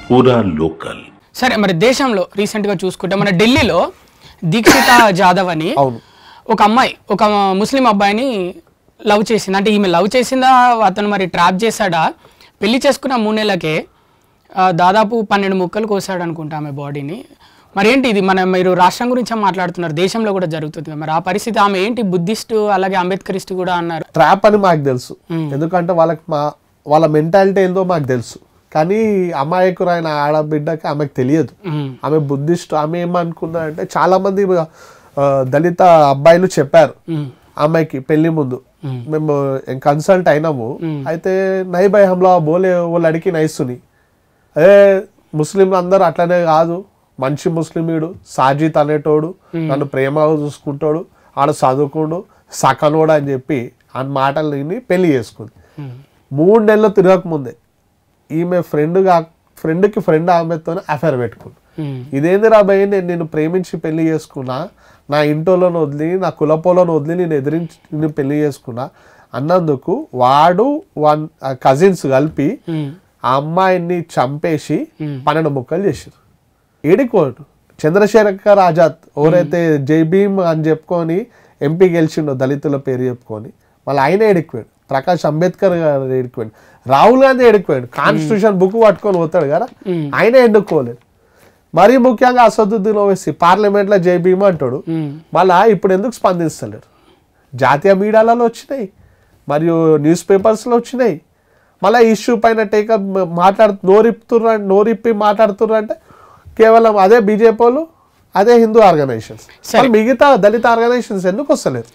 పూరా లోకల్. సరే, మరి దేశంలో రీసెంట్గా చూసుకుంటే మన ఢిల్లీలో దీక్షిత జాదవ్ అని ఒక అమ్మాయి ఒక ముస్లిం అబ్బాయిని లవ్ చేసింది. అంటే ఈమె లవ్ చేసిందా, అతను మరి ట్రాప్ చేశాడా? పెళ్లి చేసుకున్న 3 నెలలకే దాదాపు 12 ముక్కలు కోసాడు అనుకుంటా ఆమె బాడీని. మరి ఏంటి ఇది? మీరు రాష్ట్రం గురించి మాట్లాడుతున్నారు, దేశంలో కూడా జరుగుతుంది. మరి ఆ పరిస్థితి, ఆమె ఏంటి బుద్ధిస్ట్ అలాగే అంబేద్కరిస్ట్ కూడా అన్నారు. ట్రాప్ అని మాకు తెలుసు, ఎందుకంటే వాళ్ళ మెంటాలిటీ ఏందో మాకు తెలుసు. కానీ అమాయకురైన ఆడబిడ్డకి ఆమెకు తెలియదు. ఆమె బుద్ధిస్ట్. ఆమె ఏమనుకున్నారంటే చాలా మంది దళిత అబ్బాయిలు చెప్పారు అమ్మాయికి పెళ్లి ముందు, మేము కన్సల్ట్ అయినాము, అయితే నై భయ్ హమ్లా బోలే వాళ్ళు అడిగి నైసుని, అదే ముస్లింలు అందరూ అట్లనే కాదు, మంచి ముస్లిమీడు సాజిద్ అనేటోడు నన్ను ప్రేమగా చూసుకుంటాడు, ఆడ చదువుకోడు సకనోడు అని చెప్పి ఆ మాటలు విని పెళ్లి చేసుకుంది. 3 నెలలు తిరగకముందే ఈమె ఫ్రెండ్కి ఫ్రెండ్ ఆమెతో అఫైర్ పెట్టుకుంది. ఇదేందిరా భయ్, నేను ప్రేమించి పెళ్లి చేసుకున్నా, నా ఇంటోళ్ళను వదిలి నా కులపోలను వదిలి నేను ఎదిరించి నేను పెళ్లి చేసుకున్నా అన్నందుకు వాడు కజిన్స్ కలిపి ఆ అమ్మాయిని చంపేసి 12 ముక్కలు చేశారు. ఏడికోడు చంద్రశేఖర్ ఆజాద్ ఎవరైతే జై భీమ్ అని చెప్పుకొని ఎంపీ గెలిచిండో దళితుల పేరు చెప్పుకొని, మళ్ళీ ఆయన ఏడికిపోయాడు. ప్రకాష్ అంబేద్కర్ గారు ఏడికిపోయాడు. రాహుల్ గాంధీ ఏడికిపోయాడు. కాన్స్టిట్యూషన్ బుక్ పట్టుకొని పోతాడు కదా, ఆయన ఎన్నుకోలేదు. మరీ ముఖ్యంగా అసదుద్దీన్ ఓవైసీ పార్లమెంట్లో జై భీమ్ అంటాడు, మళ్ళా ఇప్పుడు ఎందుకు స్పందిస్తలేరు? జాతీయ మీడియాలలో వచ్చినాయి, మరియు న్యూస్ పేపర్స్లో వచ్చినాయి. మళ్ళీ ఇష్యూ పైన టేకప్ నోరిప్పి మాట్లాడుతున్నారు అంటే కేవలం అదే బీజేపీ వాళ్ళు, అదే హిందూ ఆర్గనైజేషన్స్. మిగతా దళిత ఆర్గనైజేషన్స్ ఎందుకు వస్తలేరు?